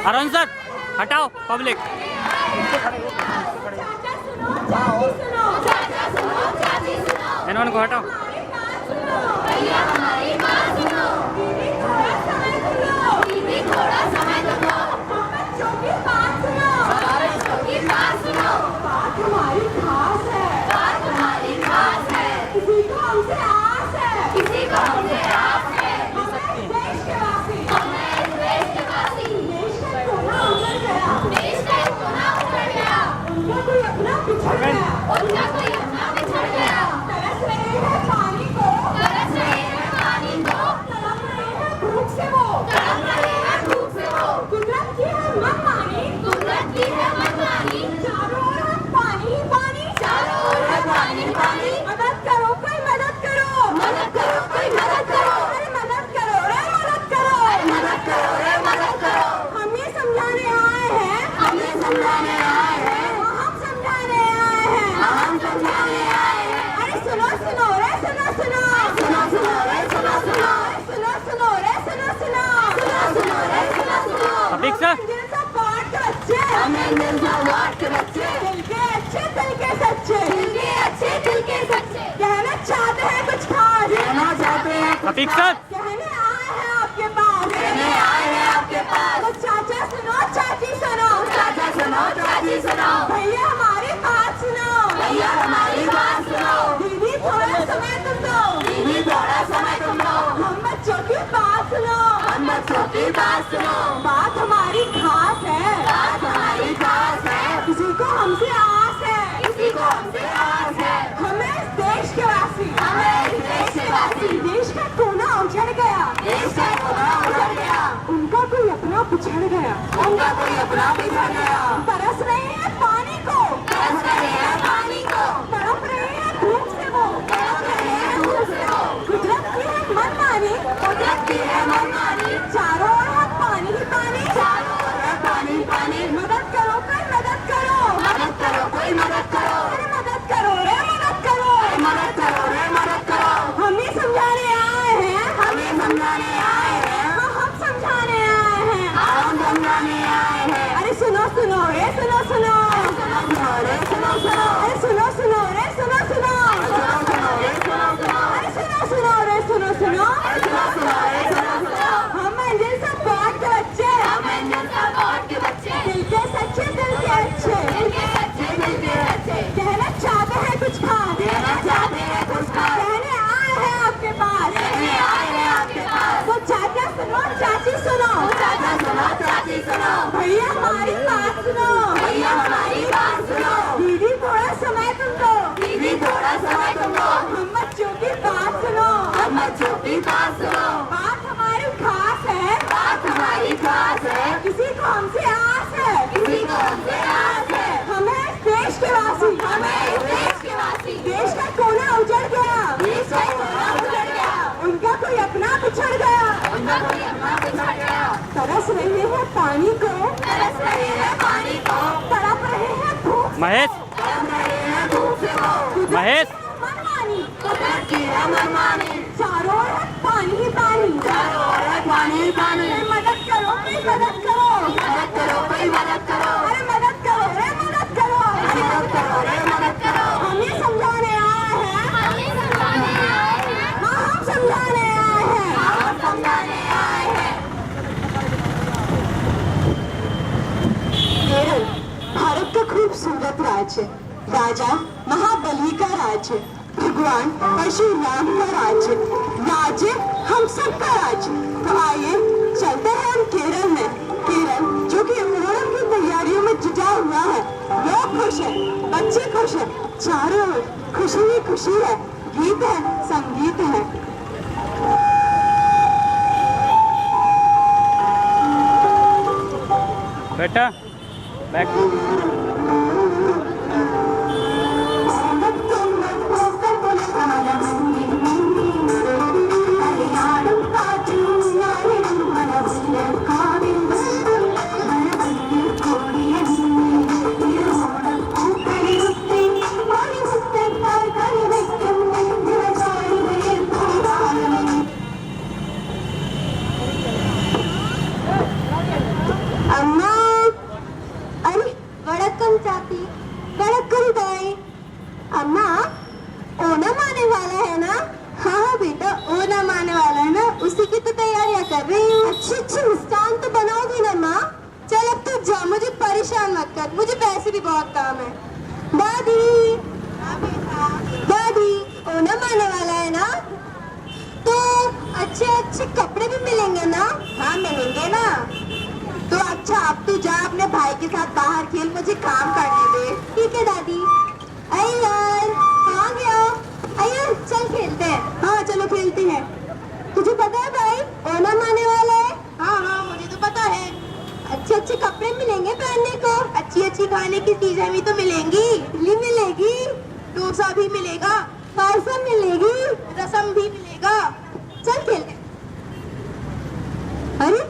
Arun sir हटाओ public. इन्होंने को हटाओ। कहना चाहते हैं कुछ खास, कहना चाहते हैं अफीक सर कहने आए हैं आपके पास, कहने आए हैं आपके पास। तो चाचा सुनो चाची सुनो, चाचा सुनो चाची सुनो, भैया हमारी बात सुनो, भैया हमारी बात सुनो। दीदी थोड़ा समय तुम दो, दीदी थोड़ा समय तुम दो। हम बच्चों की बात सुनो, हम बच्चों की बात सुनो। बात हमारी खास है, बात हमारी खास है। किसी को हमसे आस है, किसी को हमसे आस है। हमें इस देश के वासी, हमें इस देश के वासी। देश का कोना उजड़ गया, देश का कोना उजड़ गया। उनका कोई अपना पिछड़ गया, उनका कोई अपना पिछड़ गया। तरस रहे हैं पानी को, तरस रहे हैं पानी को। तड़प रहे हैं धूप से वो, तड़प रहे हैं धूप से वो। कुदरत की है मनमानी, कुदरत की है मनमानी। चारों ओर है पानी ही पानी, चारों ओर है पानी पानी। मदद करो कोई मदद करो, मदद करो कोई मदद करो। अरे मदद करो रे मदद करो, मदद करो रे मदद करो। हम ही समझाने आए हैं, हम ही समझाने आए हैं। हम समझाने आए हैं, हम समझाने आए हैं। अरे सुनो सुनो रे सुनो सुनो, सुनो सुनो रे सुनो सुनो। अरे सुनो सुनो रे सुनो सुनो, सुनो सुनो रे सुनो सुनो। अरे सुनो सुनो रे सुनो सुनो, सुनो सुनो रे सुनो सुनो। हम मंजिल से बात के बच्चे, हम मंजिल से बात के बच्चे। दिल के सच्चे दिल के अच्छे, दिल के सच्चे दिल के अच्छे। कहना चाहते हैं कुछ खास, कहना चाहते हैं कुछ खास। कहने आए हैं आपके पास, कहने आए हैं आपके पास। तो चाचा सुनो चाची सुनो, चाचा सुनो चाची सुनो। भैया हमारी बात सुनो, भैया हमारी बात सुनो। दीदी थोड़ा समय तुम दो, दीदी थोड़ा समय तुम दो। हम बच्चों की बात सुनो, हम बच्चों की बात सुनो। बात हमारी खास है, बात हमारी खास है। किसी को हमसे आस है, किसी को हमसे आस है। हमें इस देश के वासी, हमें इस देश के वासी। देश का कोना उजड़ गया, देश का कोना उजड़ गया। उनका कोई अपना पिछड़ गया, उनका कोई अपना पिछड़ गया। तरस रहे हैं पानी को, तरस रहे हैं पानी को। तड़प रहे हैं धूप, महेश तड़प रहे हैं धूप से वो। महेश मनमानी, कुदरत की है मनमानी। चारों ओर है पानी ही पानी, चारों ओर है पानी ही पानी। मदद करो कोई मदद करो, मदद करो कोई मदद करो। अरे मदद करो रे मदद करो, मदद करो रे मदद करो। हम ये समझाने आए हैं, हम ये समझाने आए हैं। हाँ हम समझाने आए हैं, हम समझाने आए हैं। केरल भारत का खूबसूरत राज्य, राजा महाबली का राज्य, भगवान परशुराम का राज्य, राज्य हम सबका राज्य। तो आइए चलते हैं हम केरल में। केरल जो कि ओणम की तैयारियों में जुटा हुआ है, लोग खुश है, बच्चे खुश है, चारों ओर खुशी ही खुशी है, गीत है, संगीत है। बेटा बैक अम्मा अच्छी अच्छी मुस्कान तो बनाओगी ना माँ। चल अब तू जा, मुझे परेशान मत कर, मुझे पैसे भी बहुत काम है। दादी दादी ओणम आने वाला है ना, तो अच्छे अच्छे कपड़े भी मिलेंगे ना? हाँ मिलेंगे ना। तो अच्छा अब तू जा अपने भाई के साथ बाहर खेल, मुझे काम करने दे। ठीक है दादी। अय्यर कहाँ गया? अय्यर चल खेलते हैं। हाँ चलो खेलते हैं। तुझे पता है भाई ओणम आने वाला है? हाँ हाँ मुझे तो पता है। अच्छे अच्छे कपड़े मिलेंगे पहनने को, अच्छी अच्छी खाने की चीजें भी तो मिलेंगी। इडली मिलेगी, डोसा भी मिलेगा, पायसम मिलेगी, रसम भी मिलेगा। चल खेलते हैं। अरे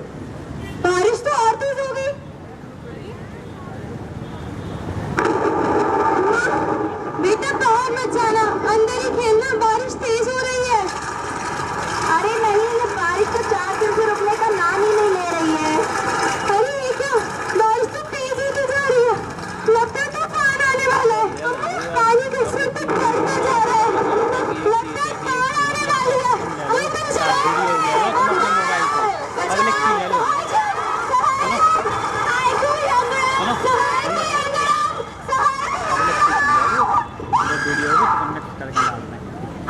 बारिश तो और तेज हो गई। बेटा बाहर मत जाना, अंदर ही खेलना, बारिश तेज हो रही है। अरे नहीं, ये बारिश तो 4 दिन से रुकने का नाम ही नहीं ले रही है। अरे ये क्या, बारिश तो तेज होती जा रही है, लगता है तूफान आने वाला है। पानी का स्तर तो बढ़ता जा रहा है, लगता है बाढ़ आने वाली है। अरे तुम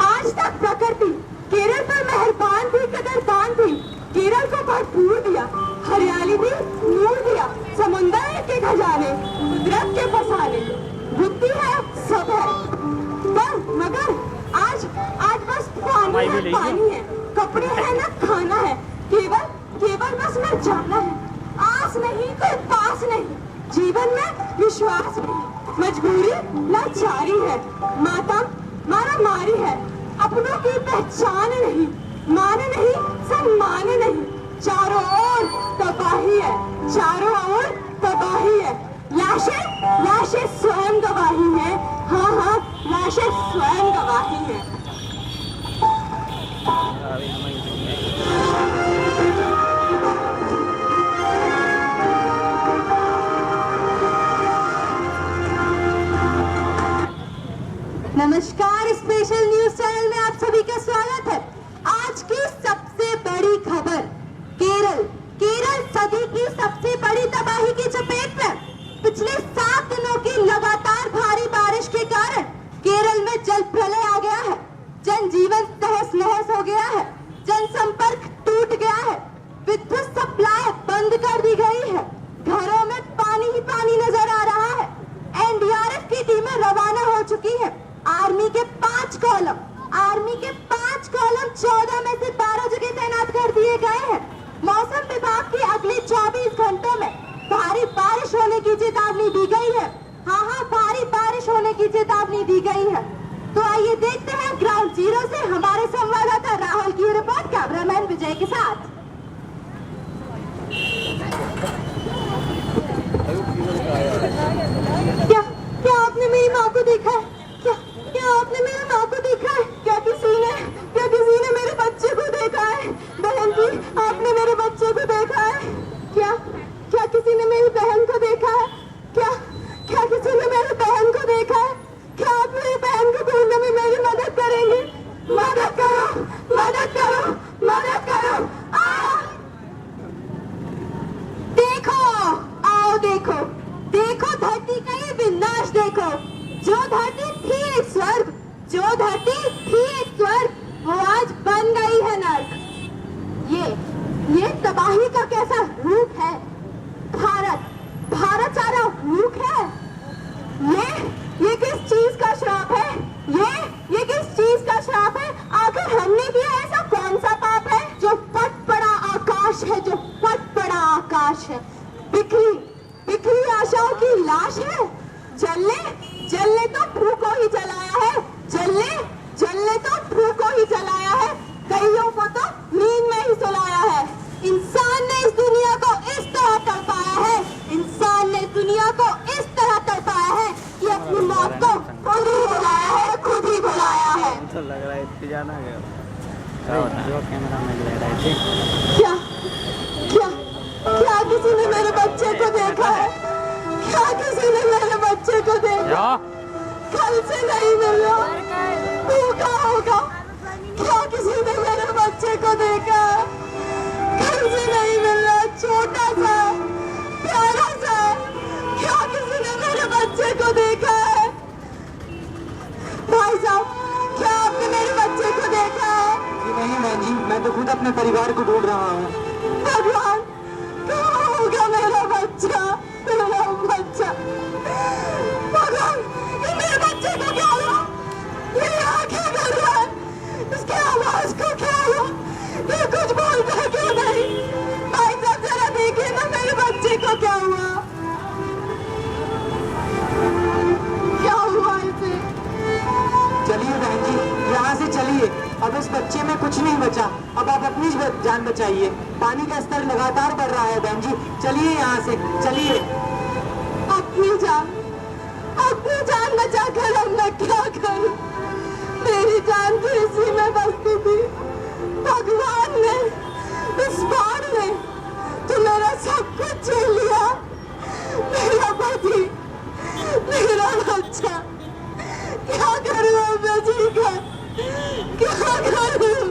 आज तक प्रकृति केरल पर मेहरबान थी, कदरदान थी। केरल को भरपूर दिया, हरियाली दी, नूर दिया, समुंदर के खजाने, कुदरत के फसाने। बुद्धि है सब है, पर मगर आज आज बस पानी है, पानी है, कपड़े है ना खाना है, केवल केवल बस में जाना है। आस नहीं कोई पास नहीं, जीवन में विश्वास नहीं, मजबूरी लाचारी है, मातम मारा मारी है, अपनों की पहचान नहीं, मान नहीं सम्मान नहीं। चारों ओर तबाही है, चारों ओर तबाही है, लाशें लाशें स्वयं गवाही है। हाँ हाँ लाशें स्वयं गवाही है। नमस्कार, स्पेशल न्यूज चैनल में आप सभी का स्वागत है। आज की सबसे बड़ी खबर, केरल केरल सदी की सबसे बड़ी तबाही की चपेट में। पिछले 7 दिनों की लगातार भारी बारिश के कारण केरल में जल प्रलय आ गया है, जनजीवन तहस नहस हो गया है, जनसंपर्क टूट गया है, विद्युत सप्लाई बंद कर दी गई है, घरों में पानी ही पानी नजर आ रहा है। एनडीआरएफ की टीमें रवाना हो चुकी है। आर्मी के 5 कॉलम 14 में से 12 जगह तैनात कर दिए गए हैं। मौसम विभाग की अगले 24 घंटों में भारी बारिश होने की चेतावनी दी गई है। हाँ हाँ भारी बारिश होने की चेतावनी दी गई है। तो आइए देखते हैं ग्राउंड जीरो से हमारे संवाददाता राहुल की रिपोर्ट कैमरामैन विजय के साथ। क्या आपने मेरी माँ को देखा है? क्या आपने मेरी माँ को देखा है? क्या किसी ने मेरे बच्चे को देखा है? बहन जी आपने मेरे बच्चे को देखा है? क्या किसी ने मेरी बहन को देखा है? क्या किसी ने मेरी बहन को देखा है? क्या आप मेरी बहन को ढूंढने में मेरी मदद करेंगे? मदद करो, मदद करो, मदद करो। देखो, आओ देखो, देखो धरती का ये विनाश देखो। जो धरती थी एक स्वर्ग, जो धरती थी एक स्वर्ग, वो आज बन गई है नर्क। ये तबाही का कैसा रूप है? भारत सारा रूप है। ये किस चीज का श्राप है? ये किस चीज का श्राप है? आखिर हमने किया ऐसा कौन सा पाप है जो फट पड़ा आकाश है, जो फट पड़ा आकाश है? बिखरी आशाओं की लाश है। जलने तो भू को ही जलाया है, जलने तो भू को ही जलाया है, कईयों को तो नींद में ही सुलाया है। इंसान ने इस दुनिया को इस तरह तड़पाया है, इंसान ने इस दुनिया को इस तरह तड़पाया है कि अपनी मौत को खुद ही बुलाया है, खुद ही बुलाया है। तो लग रहा है इतनी जाना गया जो कैमरा में ले रहे थे। क्या किसी ने मेरे बच्चे को देखा है? क्या किसी ने मेरे बच्चे को देखा? कल से नहीं मिला, भूखा होगा। क्या किसी ने मेरे बच्चे को देखा? कल से नहीं रहा हूँ। भगवान, कहाँ होगा मेरा बच्चा, मेरा बच्चा? भगवान, ये मेरे बच्चे को क्या हुआ? ये यहाँ क्या कर रहा है? इसके आवाज को क्या हुआ? ये कुछ बोलता क्यों नहीं? भाई साहब जरा देखिए ना मेरे बच्चे को क्या हुआ? क्या हुआ इसे? चलिए बहन जी, यहाँ से चलिए। अब इस बच्चे में कुछ नहीं बचा। अब आप अपनी जान बचाइए। पानी का स्तर लगातार बढ़ रहा है बहन जी। चलिए यहाँ से, चलिए। अपनी जान बचा कर अब मैं क्या करूं? मेरी जान तो इसी में बसती थी। भगवान ने इस बार ने तो मेरा सब कुछ छीन लिया। मेरा पति, मेरा बच्चा, क्या करूं अब मैं जीकर? क्या करूं?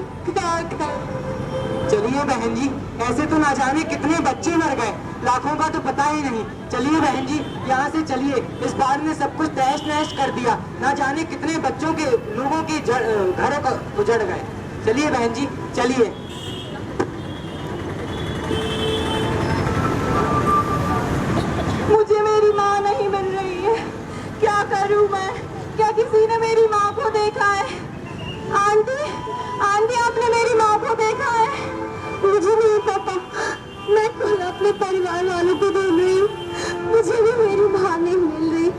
चलिए बहन जी, ऐसे तो ना जाने कितने बच्चे मर गए, लाखों का तो पता ही नहीं। चलिए बहन जी, यहाँ से चलिए। इस बाढ़ ने सब कुछ तहस नहस कर दिया। ना जाने कितने बच्चों के, लोगों के घरों को उजड़ गए। चलिए बहन जी, चलिए। मुझे मेरी माँ नहीं मिल रही है। क्या करूं मैं? क्या किसी ने मेरी माँ को देखा है? आंटी, आंटी आपने मेरी माँ को देखा है? मुझे नहीं पता। मैं कल अपने परिवार वालों को बोल रही हूँ, मुझे भी मेरी माँ नहीं मिल रही।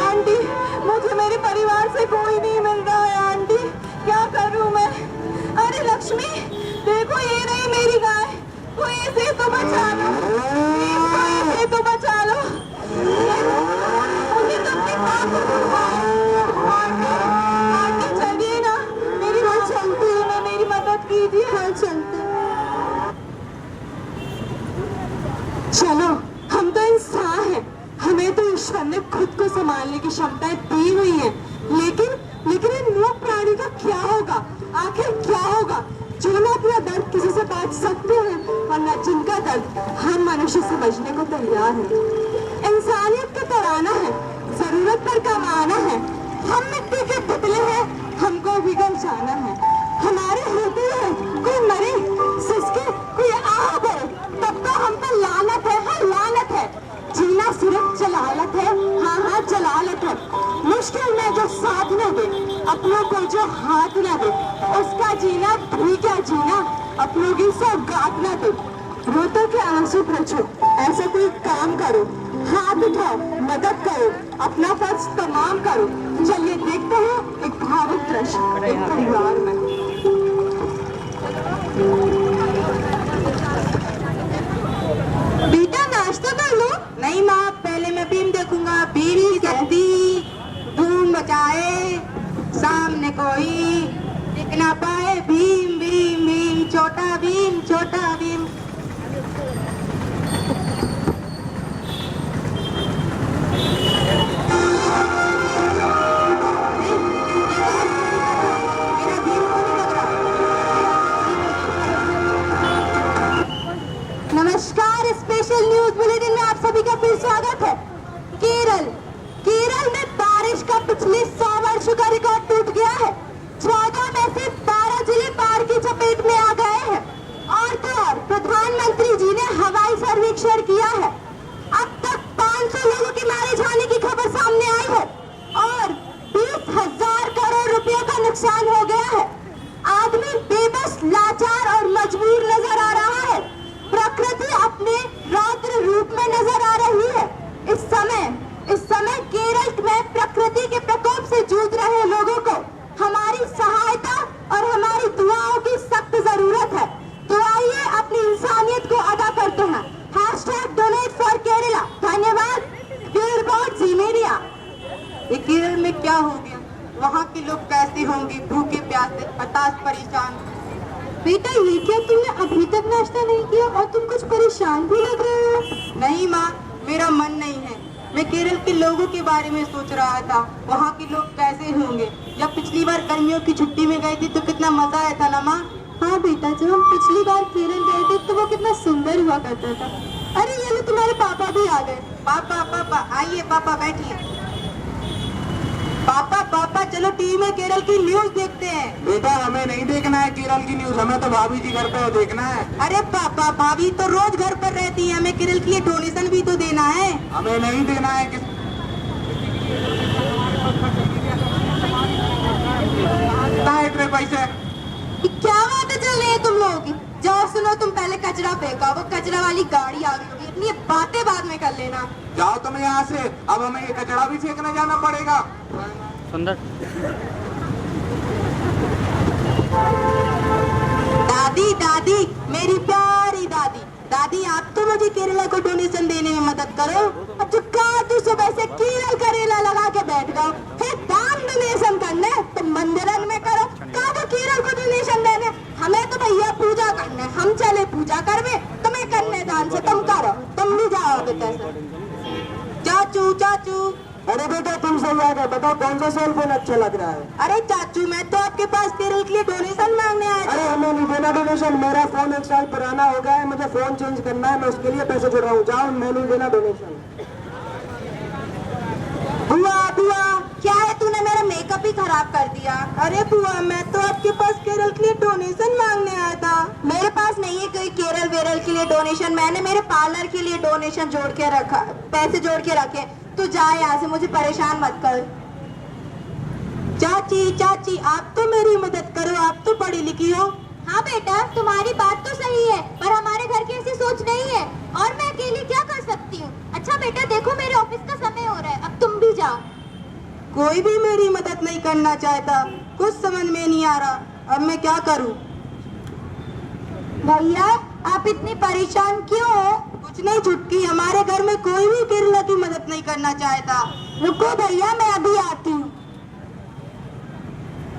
आंटी, मुझे मेरे परिवार से कोई नहीं मिल रहा है। आंटी, क्या करूं मैं? अरे लक्ष्मी, देखो ये रही मेरी गाय। कोई इसे तो बचा लो, कोई इसे तो बचा लो। मुझे तो अपनी माँ को ढूंढना है। आंटी चलिए ना, मेरी माँ चलती है ना, मेरी मदद कीजिए। हाँ चलते। चलो, हम तो इंसान हैं, हमें तो ईश्वर ने खुद को संभालने की क्षमताएं दी हुई है। लेकिन इन मूक प्राणी का क्या होगा? आखिर क्या होगा? जो ना अपना दर्द किसी से बांट सकते हैं और न जिनका दर्द हम मनुष्य समझने को तैयार है। इंसानियत का तराना है, जरूरत पर कमाना है। हम मिट्टी के पुतले हैं, हमको बिगड़ जाना है। हमारे होते हैं कोई मरे, सिसके, कोई आह भरे, तब तो हम पर लानत है। हाँ लानत है। जीना सिर्फ जलालत है। हाँ जलालत है। मुश्किल में जो साथ न दे, अपनों को जो हाथ न दे, उसका जीना भी क्या जीना, अपनों की सौगात न दे। रोतों के आंसू पोंछो, ऐसा कोई काम करो, हाथ उठाओ, मदद करो, अपना फर्ज तमाम करो। चलिए देखते हैं एक भावुक दृश्य एक परिवार में। बेटा नाश्ता कर लो। नहीं माँ, पहले मैं भीम देखूंगा। बीड़ी शक्ति धूम मचाए, सामने कोई टिक ना पाए। भीम भीम भीम, छोटा भीम, छोटा भीम। नमस्कार, स्पेशल न्यूज बुलेटिन में आप सभी का फिर स्वागत है। केरल में बारिश का पिछले 100 वर्षों का रिकॉर्ड टूट गया है। 14 में से 12 जिले बाढ़ की चपेट में आ गए हैं। और तो और प्रधानमंत्री जी ने हवाई सर्वेक्षण किया है। अब तक 500 लोगों के मारे जाने की खबर सामने आई है और 20,000 करोड़ रुपयों का नुकसान हो गया है। आदमी बेबस, लाचार और मजबूर नजर आ रहा है। प्रकृति अपने रौद्र रूप में नजर आ रही है। इस समय केरल में प्रकृति के प्रकोप से जूझ रहे लोगों को हमारी सहायता और हमारी दुआओं की सख्त जरूरत है। तो आइए अपनी इंसानियत को अदा करते हैं। #donate for Kerala। धन्यवाद। ब्यूरो रिपोर्ट जी मीडिया। ये केरल में क्या हो गया? वहाँ के लोग कैसे होंगे? भूखे प्यासे, हताश परेशान। बेटा ये क्या, तुमने अभी तक नाश्ता नहीं किया और तुम कुछ परेशान भी लग रहे हो। नहीं माँ, मेरा मन नहीं है। मैं केरल के लोगों के बारे में सोच रहा था, वहाँ के लोग कैसे होंगे। जब पिछली बार गर्मियों की छुट्टी में गई थी तो कितना मजा आया था ना माँ। हाँ बेटा, जब हम पिछली बार केरल गए थे तो वो कितना सुंदर हुआ करता था। अरे ये लो, तुम्हारे पापा भी आ गए। पापा, पापा आइए, पापा बैठिए। पापा पापा चलो टीवी में केरल की न्यूज देखते हैं। बेटा हमें नहीं देखना है केरल की न्यूज, हमें तो भाभी जी घर पे देखना है। अरे पापा भाभी तो रोज घर पर रहती है, हमें केरल के लिए डोनेशन भी तो देना है। हमें नहीं देना है इतने पैसे। क्या बातें चल रही है तुम लोगों की? जाओ सुनो, तुम पहले कचरा फेंका, वो कचरा वाली गाड़ी आ गई होगी, अपनी बातें बाद में कर लेना। जाओ तुम यहाँ से, अब हमें ये कचरा भी फेंकने जाना पड़ेगा। सुंदर दादी दादी मेरी प्यारी दादी, दादी आप तो मुझे केरला को डोनेशन देने में मदद करो। अब जो तू सुबह से केरल करेला लगा के बैठ गए, फिर दान डोनेशन करने तो मंदिरन में करो, कहा तो केरल को डोनेशन देने। हमें तो भैया पूजा करना है, हम चले पूजा करवे, तुम्हें करने दान से तुम करो, तुम भी जाओ बेटा से। चाचू चाचू, अरे बेटा तुम सही आ गए, बताओ कौन सा सेल फोन अच्छा लग रहा है? अरे चाचू मैं तो आपके पास केरल के लिए डोनेशन मांगने आया था। अरे हमें नहीं देना डोनेशन, मेरा फोन 1 साल पुराना हो गया है, मुझे फोन चेंज करना है, मैं उसके लिए पैसे जुड़ रहा हूँ। जाओ, मैं नहीं देना डोनेशन। बुआ बुआ क्या है, तूने मेरा मेकअप ही खराब कर दिया। अरे बुआ मैं तो आपके पास केरल के लिए डोनेशन मांगने आया था। मेरे पास नहीं है कोई केरल वेरल के लिए डोनेशन, मैंने मेरे पार्लर के लिए डोनेशन जोड़ के रखा, पैसे जोड़ के रखे। तू जा यहाँ से, मुझे परेशान मत कर। चाची चाची आप तो मेरी मदद करो, आप तो पढ़ी लिखी हो। हाँ बेटा तुम्हारी बात तो सही है, पर हमारे घर की ऐसी सोच नहीं है, और मैं अकेली क्या कर सकती हूँ। अच्छा बेटा देखो मेरे ऑफिस का समय हो रहा है, अब तुम भी जाओ। कोई भी मेरी मदद नहीं करना चाहता, कुछ समझ में नहीं आ रहा, अब मैं क्या करूं? भैया आप इतनी परेशान क्यों हो? कुछ नहीं छुटकी, हमारे घर में कोई भी केरला की मदद नहीं करना चाहता। रुको भैया मैं अभी आती हूँ।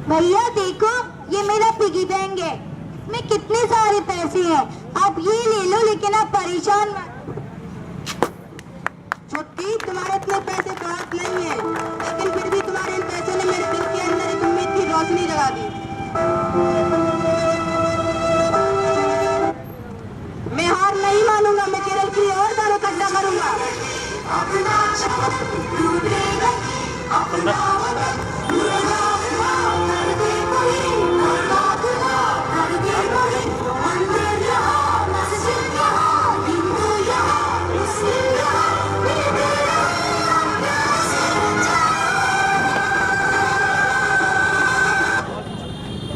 भैया देखो ये मेरा पिगी बैंक है, इसमें कितने सारे पैसे हैं, आप ये ले लो, लेकिन आप परेशान मत। छुटकी तुम्हारे इतने पैसे बहुत नहीं है, लेकिन फिर भी तुम्हारे इन पैसों ने मेरे दिल के अंदर एक उम्मीद की रोशनी जगा दी। मैं हार नहीं मानूंगा, मैं केरल की और दान इकट्ठा करूंगा।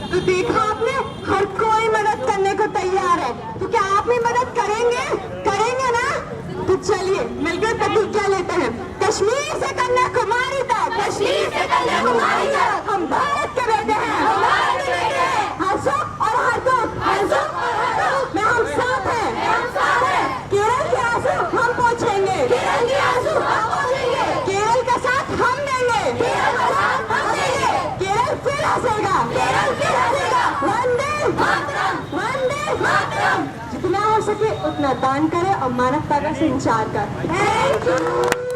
तो देखा आपने, हर कोई मदद करने को तैयार है, तो क्या आप भी मदद करेंगे? करेंगे ना? तो चलिए मिलकर प्रतिज्ञा लेते हैं, कश्मीर से कन्याकुमारी तक, कश्मीर से कन्याकुमारी तक हम भारत के बेटे हैं, हम भारत के बेटे हैं। हर सुख और हर दुख, हर सुख और हर दुख में हम साथ हैं, हम साथ हैं। केरल के आंसू हम पोंछेंगे, केरल के आंसू हम पोंछेंगे, केरल का साथ हम देंगे, केरल का साथ हम देंगे। केरल फिर हंसेगा, केरल फिर हंसेगा। वंदे मातरम, वंदे मातरम। जितना हो सके उतना दान करें और मानवता का संचार करें। Thank you.